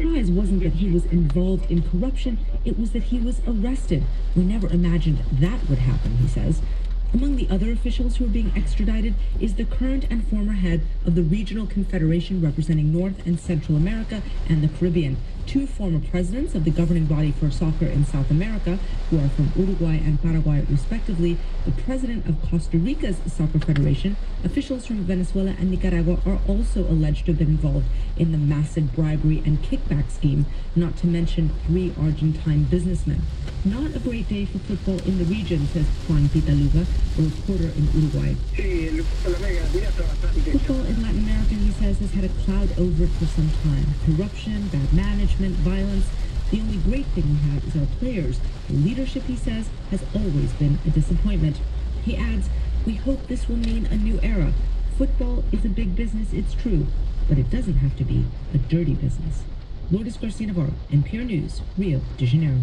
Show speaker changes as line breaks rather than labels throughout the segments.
surprise wasn't that he was involved in corruption, it was that he was arrested. We never imagined that would happen, he says. Among the other officials who are being extradited is the current and former head of the Regional Confederation representing North and Central America and the Caribbean, two former presidents of the governing body for soccer in South America, who are from Uruguay and Paraguay respectively, the president of Costa Rica's soccer federation, officials from Venezuela and Nicaragua are also alleged to have been involved in the massive bribery and kickback scheme, not to mention 3 Argentine businessmen. Not a great day for football in the region, says Juan Pitaluga, a reporter in Uruguay. Football in Latin America, he says, has had a cloud over it for some time. Corruption, bad management, violence. The only great thing we have is our players. The leadership, he says, has always been a disappointment. He adds, we hope this will mean a new era. Football is a big business, it's true, but it doesn't have to be a dirty business. Lourdes Garcia Navarro, NPR News, Rio de Janeiro.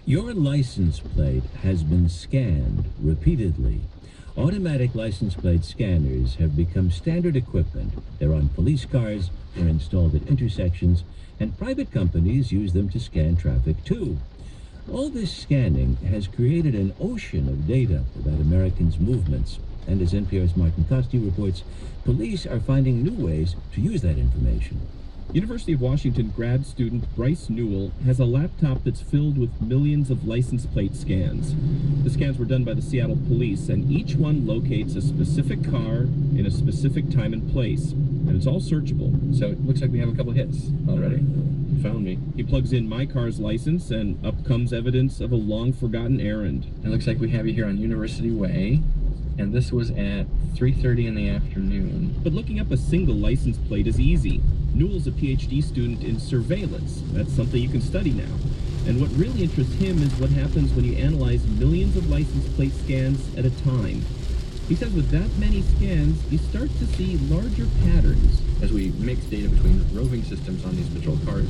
Your license plate has been scanned repeatedly. Automatic license plate scanners have become standard equipment. They're on police cars, they're installed at intersections, and private companies use them to scan traffic too. All this scanning has created an ocean of data about Americans' movements. And as NPR's Martin Kosti reports, police are finding new ways to use that information.
University of Washington grad student Bryce Newell has a laptop that's filled with millions of license plate scans. The scans were done by the Seattle police, and each one locates a specific car in a specific time and place. And it's all searchable.
So it looks like we have a couple hits already. You found me.
He plugs in my car's license, and up comes evidence of a long-forgotten errand.
It looks like we have you here on University Way, and this was at 3:30 in the afternoon.
But looking up a single license plate is easy. Newell's a PhD student in surveillance. That's something you can study now. And what really interests him is what happens when you analyze millions of license plate scans at a time. He says with that many scans, you start to see larger patterns.
As we mix data between roving systems on these patrol cars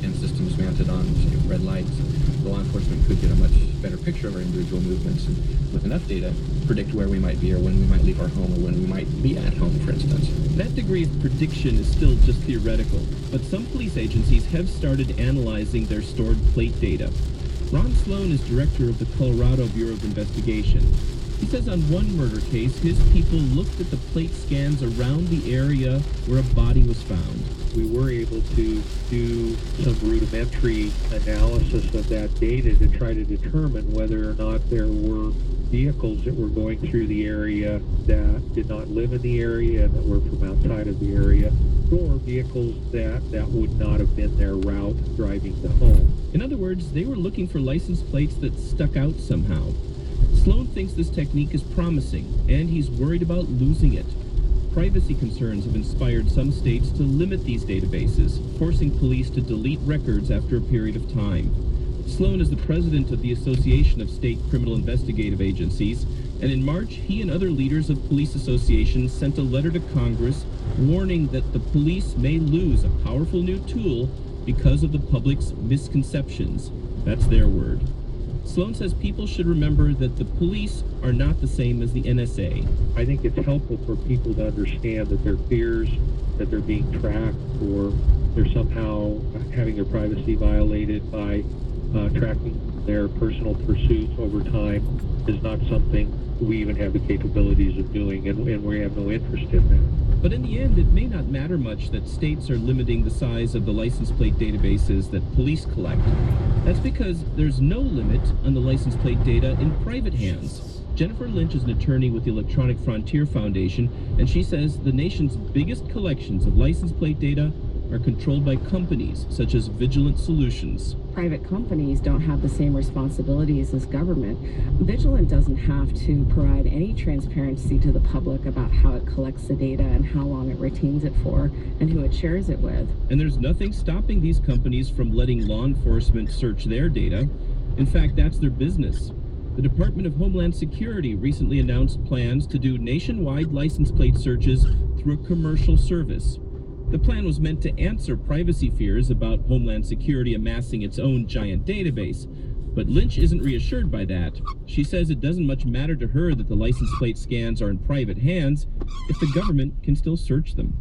and systems mounted on, say, red lights, the law enforcement could get a much better picture of our individual movements, and with enough data, predict where we might be or when we might leave our home or when we might be at home, for instance.
That degree of prediction is still just theoretical, but some police agencies have started analyzing their stored plate data. Ron Sloan is director of the Colorado Bureau of Investigation. He says on one murder case, his people looked at the plate scans around the area where a body was found.
We were able to do some rudimentary analysis of that data to try to determine whether or not there were vehicles that were going through the area that did not live in the area and that were from outside of the area, or vehicles that would not have been their route driving to home.
In other words, they were looking for license plates that stuck out somehow. Sloan thinks this technique is promising, and he's worried about losing it. Privacy concerns have inspired some states to limit these databases, forcing police to delete records after a period of time. Sloan is the president of the Association of State Criminal Investigative Agencies, and in March, he and other leaders of police associations sent a letter to Congress warning that the police may lose a powerful new tool because of the public's misconceptions. That's their word. Sloan says people should remember that the police are not the same as the NSA.
I think it's helpful for people to understand that their fears that they're being tracked or they're somehow having their privacy violated by tracking their personal pursuits over time is not something we even have the capabilities of doing, and we have no interest in that.
But in the end, it may not matter much that states are limiting the size of the license plate databases that police collect. That's because there's no limit on the license plate data in private hands. Jennifer Lynch is an attorney with the Electronic Frontier Foundation, and she says the nation's biggest collections of license plate data are controlled by companies such as Vigilant Solutions.
Private companies don't have the same responsibilities as government. Vigilant doesn't have to provide any transparency to the public about how it collects the data and how long it retains it for and who it shares it with.
And there's nothing stopping these companies from letting law enforcement search their data. In fact, that's their business. The Department of Homeland Security recently announced plans to do nationwide license plate searches through a commercial service. The plan was meant to answer privacy fears about Homeland Security amassing its own giant database. But Lynch isn't reassured by that. She says it doesn't much matter to her that the license plate scans are in private hands if the government can still search them.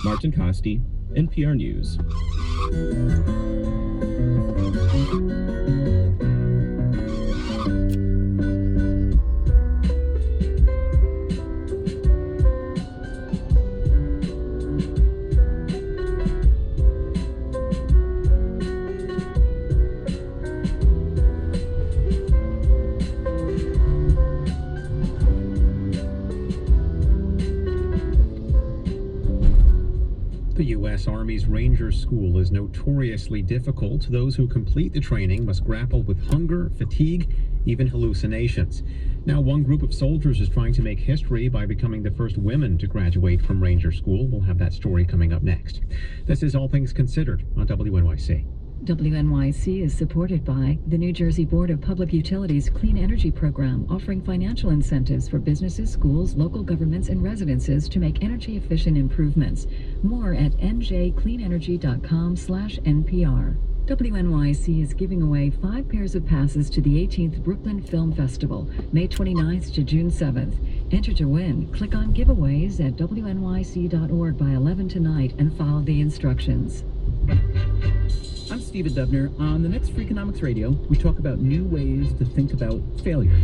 Martin Costi, NPR News.
The U.S. Army's Ranger School is notoriously difficult. Those who complete the training must grapple with hunger, fatigue, even hallucinations. Now, one group of soldiers is trying to make history by becoming the first women to graduate from Ranger School. We'll have that story coming up next. This is All Things Considered on WNYC.
WNYC is supported by the New Jersey Board of Public Utilities Clean Energy Program, offering financial incentives for businesses, schools, local governments, and residences to make energy-efficient improvements. More at njcleanenergy.com/NPR. WNYC is giving away 5 pairs of passes to the 18th Brooklyn Film Festival, May 29th to June 7th. Enter to win. Click on giveaways at wnyc.org by 11 tonight and follow the instructions.
I'm Stephen Dubner. On the next Freakonomics Radio, we talk about new ways to think about failure.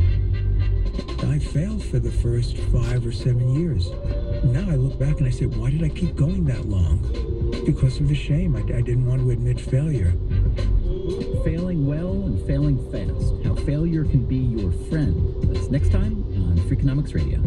I failed for the first 5 or 7 years. Now I look back and I say, why did I keep going that long? Because of the shame. I didn't want to admit failure.
Failing well and failing fast. How failure can be your friend. That's next time on Freakonomics Radio.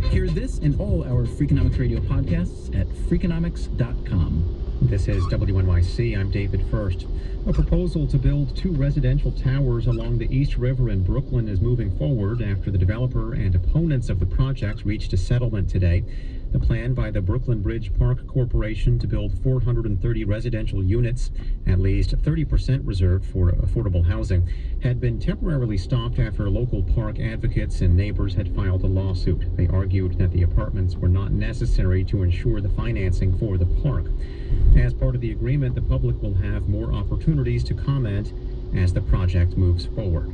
Hear this and all our Freakonomics Radio podcasts at Freakonomics.com.
This is WNYC. I'm David First. A proposal to build 2 residential towers along the East River in Brooklyn is moving forward after the developer and opponents of the project reached a settlement today. The plan by the Brooklyn Bridge Park Corporation to build 430 residential units, at least 30% reserved for affordable housing, had been temporarily stopped after local park advocates and neighbors had filed a lawsuit. They argued that the apartments were not necessary to ensure the financing for the park. As part of the agreement, the public will have more opportunities to comment as the project moves forward.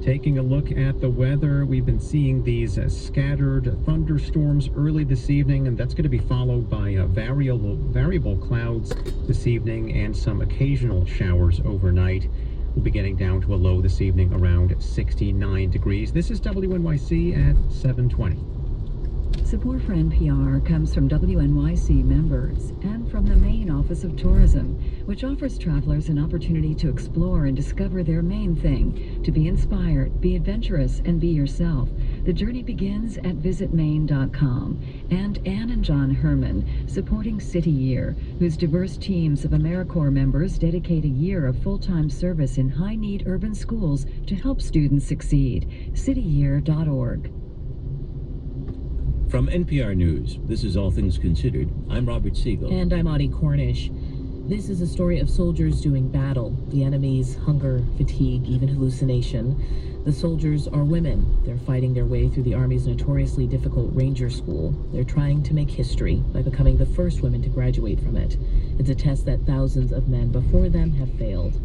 Taking a look at the weather, we've been seeing these scattered thunderstorms early this evening, and that's going to be followed by variable clouds this evening and some occasional showers overnight. We'll be getting down to a low this evening around 69 degrees. This is WNYC at 7:20.
Support for NPR comes from WNYC members and from the Maine Office of Tourism, which offers travelers an opportunity to explore and discover their main thing, to be inspired, be adventurous, and be yourself. The journey begins at visitmaine.com. And Ann and John Herman, supporting City Year, whose diverse teams of AmeriCorps members dedicate a year of full-time service in high-need urban schools to help students succeed. cityyear.org.
From NPR News, this is All Things Considered. I'm Robert Siegel.
And I'm Audie Cornish. This is a story of soldiers doing battle. The enemy's hunger, fatigue, even hallucination. The soldiers are women. They're fighting their way through the Army's notoriously difficult Ranger School. They're trying to make history by becoming the first women to graduate from it. It's a test that thousands of men before them have failed.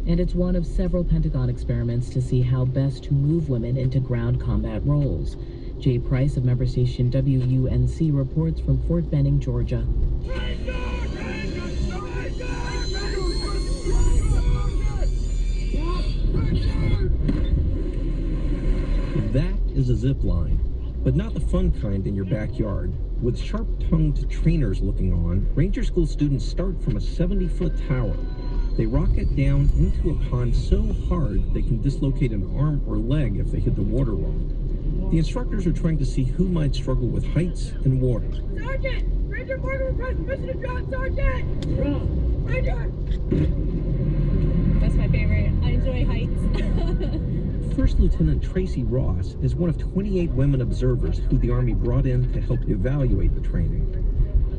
And it's one of several Pentagon experiments to see how best to move women into ground combat roles. Jay Price of member station WUNC reports from Fort Benning, Georgia.
That is a zip line, but not the fun kind in your backyard. With sharp-tongued trainers looking on, Ranger School students start from a 70-foot tower. They rocket down into a pond so hard they can dislocate an arm or leg if they hit the water wrong. The instructors are trying to see who might struggle with heights and water.
Sergeant! Ranger Morgan requests permission to drop, Sergeant! Ranger!
That's my favorite. I enjoy heights.
First Lieutenant Tracy Ross is one of 28 women observers who the Army brought in to help evaluate the training.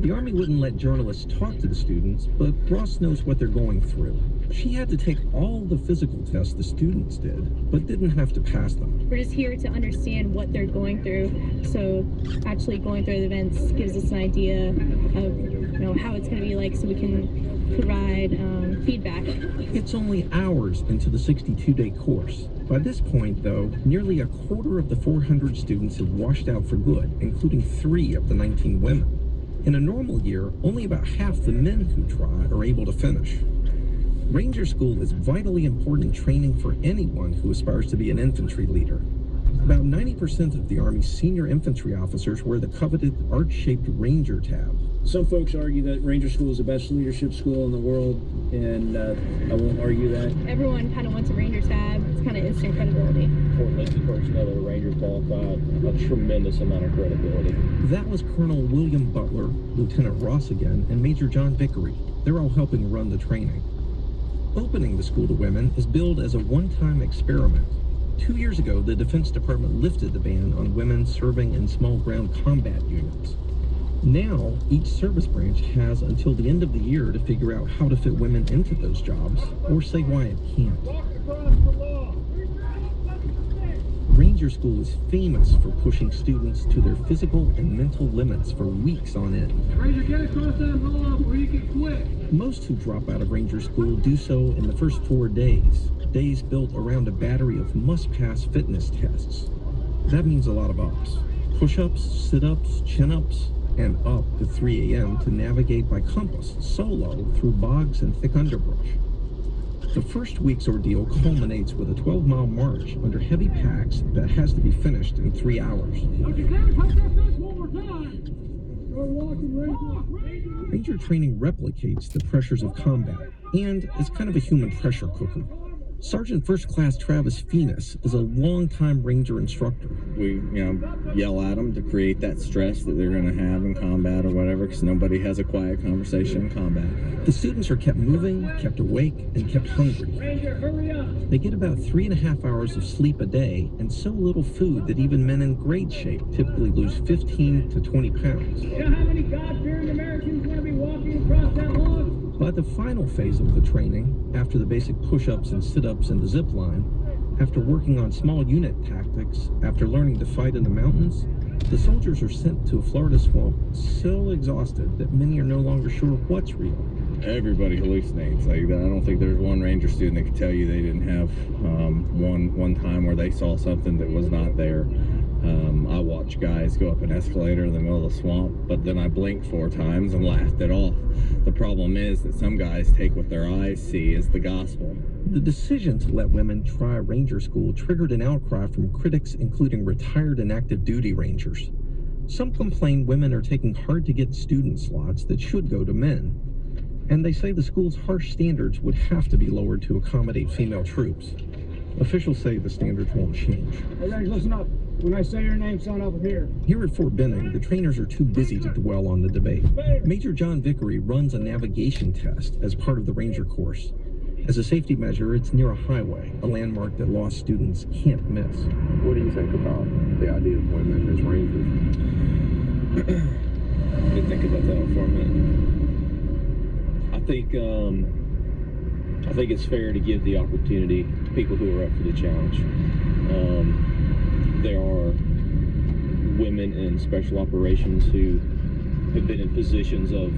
The Army wouldn't let journalists talk to the students, but Ross knows what they're going through. She had to take all the physical tests the students did, but didn't have to pass them.
We're just here to understand what they're going through. So actually going through the events gives us an idea of how it's going to be like, so we can provide feedback.
It's only hours into the 62-day course. By this point, though, nearly a quarter of the 400 students have washed out for good, including 3 of the 19 women. In a normal year, only about half the men who try are able to finish. Ranger School is vitally important training for anyone who aspires to be an infantry leader. About 90% of the Army's senior infantry officers wear the coveted arch-shaped Ranger tab.
Some folks argue that Ranger School is the best leadership school in the world, and I won't argue that.
Everyone kind of wants a Ranger tab. It's kind of instant credibility.
For enlisted personnel that are Ranger qualified, a tremendous amount of credibility.
That was Colonel William Butler, Lieutenant Ross again, and Major John Vickery. They're all helping run the training. Opening the school to women is billed as a one-time experiment. 2 years ago, the Defense Department lifted the ban on women serving in small ground combat units. Now, each service branch has until the end of the year to figure out how to fit women into those jobs, or say why it can't. Ranger School is famous for pushing students to their physical and mental limits for weeks on end.
Ranger, get across that hole or you can quit.
Most who drop out of Ranger School do so in the first 4 days, days built around a battery of must-pass fitness tests. That means a lot of ups. Push-ups, sit-ups, chin-ups, and up to 3 a.m. to navigate by compass, solo, through bogs and thick underbrush. The first week's ordeal culminates with a 12-mile march under heavy packs that has to be finished in 3 hours. Ranger training replicates the pressures of combat, and is kind of a human pressure cooker. Sergeant First Class Travis Phoenix is a longtime Ranger instructor.
We, yell at them to create that stress that they're going to have in combat or whatever, because nobody has a quiet conversation in combat.
The students are kept moving, kept awake, and kept hungry.
Ranger, hurry up.
They get about 3.5 hours of sleep a day, and so little food that even men in great shape typically lose 15 to 20 pounds.
You know how many God-fearing Americans want to be walking across that log?
By the final phase of the training, after the basic push-ups and sit-ups and the zip line, after working on small unit tactics, after learning to fight in the mountains, the soldiers are sent to a Florida swamp so exhausted that many are no longer sure what's real.
Everybody hallucinates. I don't think there's one Ranger student that could tell you they didn't have one time where they saw something that was not there. I watch guys go up an escalator in the middle of the swamp, but then I blinked 4 times and laughed it off. The problem is that some guys take what their eyes see as the gospel.
The decision to let women try Ranger School triggered an outcry from critics, including retired and active duty Rangers. Some complain women are taking hard-to-get student slots that should go to men. And they say the school's harsh standards would have to be lowered to accommodate female troops. Officials say the standards won't change.
Hey, Ranger, listen up. When I say your name, sound over here.
Here at Fort Benning, the trainers are too busy to dwell on the debate. Major John Vickery runs a navigation test as part of the Ranger course. As a safety measure, it's near a highway, a landmark that lost students can't miss.
What do you think about the idea of women as Rangers?
Let me think about that for a minute. I think it's fair to give the opportunity to people who are up for the challenge. There are women in special operations who have been in positions of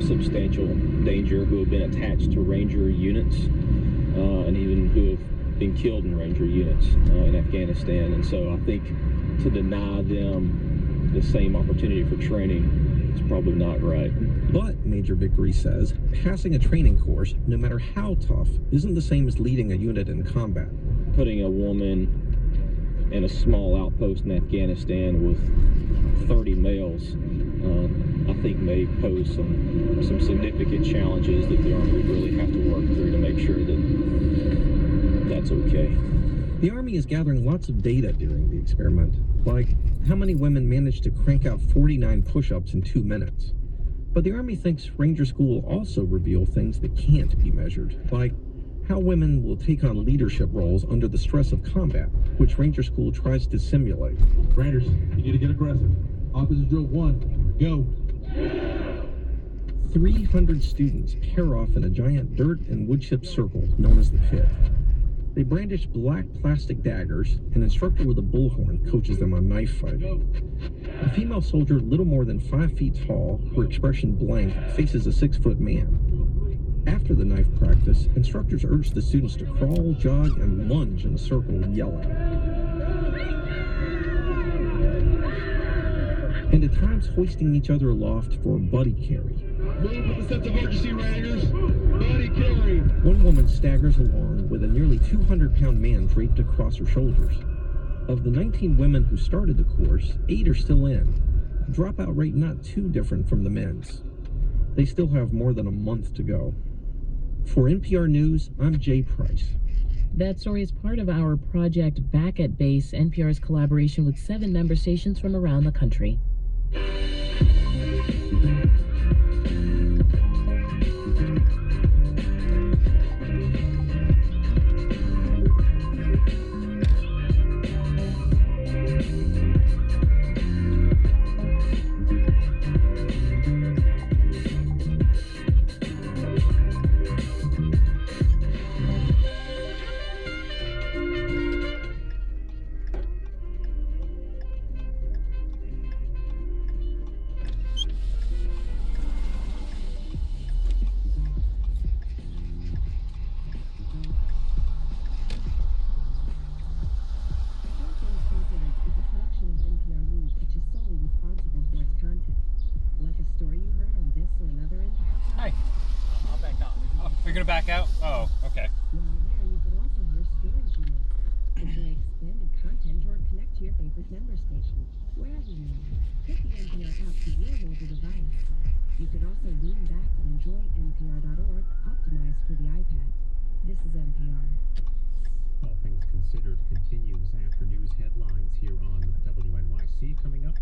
substantial danger, who have been attached to Ranger units, and even who have been killed in Ranger units in Afghanistan. And so I think to deny them the same opportunity for training is probably not right.
But, Major Vickery says, passing a training course, no matter how tough, isn't the same as leading a unit in combat.
Putting a woman in a small outpost in Afghanistan with 30 males, I think may pose some significant challenges that the Army would really have to work through to make sure that that's okay.
The Army is gathering lots of data during the experiment, like how many women managed to crank out 49 push-ups in 2 minutes. But the Army thinks Ranger School will also reveal things that can't be measured, like how women will take on leadership roles under the stress of combat, which Ranger School tries to simulate.
Rangers, you need to get aggressive. Opposite drill 1, go.
300 students pair off in a giant dirt and wood chip circle known as the pit. They brandish black plastic daggers. An instructor with a bullhorn coaches them on knife fighting. A female soldier, little more than 5 feet tall, her expression blank, faces a 6-foot man. After the knife practice, instructors urge the students to crawl, jog, and lunge in a circle, yelling. And at times hoisting each other aloft for buddy carry.
Move with a sense of urgency, Raiders. Buddy carry.
One woman staggers along with a nearly 200-pound man draped across her shoulders. Of the 19 women who started the course, 8 are still in. A dropout rate not too different from the men's. They still have more than a month to go. For NPR News, I'm Jay Price.
That story is part of our project Back at Base, NPR's collaboration with 7 member stations from around the country.
You're gonna back out? Oh, okay.
While there, you could also hear storage units, enjoy expanded content, or connect to your favorite member station, wherever you are. Take the NPR app to your mobile device. You could also lean back and enjoy NPR.org, optimized for the iPad. This is NPR.
All Things Considered continues after news headlines here on WNYC. Coming up,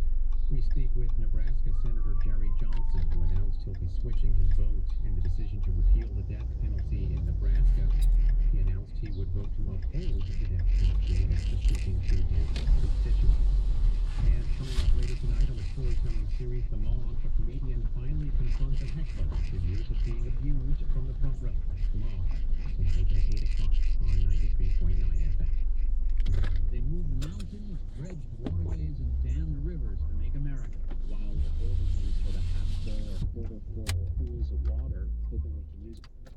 we speak with Nebraska Senator Jerry Johnson, who announced he'll be switching his vote in the decision to repeal the death penalty in Nebraska. He announced he would vote to uphold the death penalty after speaking to his constituents. And coming up later tonight on the storytelling series, The Moth, a comedian finally confronts a heckler after years of being abused from the front row. The Moth, tonight at 8 o'clock on 93.9 FM.
They moved mountains, dredged waterways, and dammed rivers to make America, while the older ones for the half-full or quarter-full pools of water, hoping we can use it.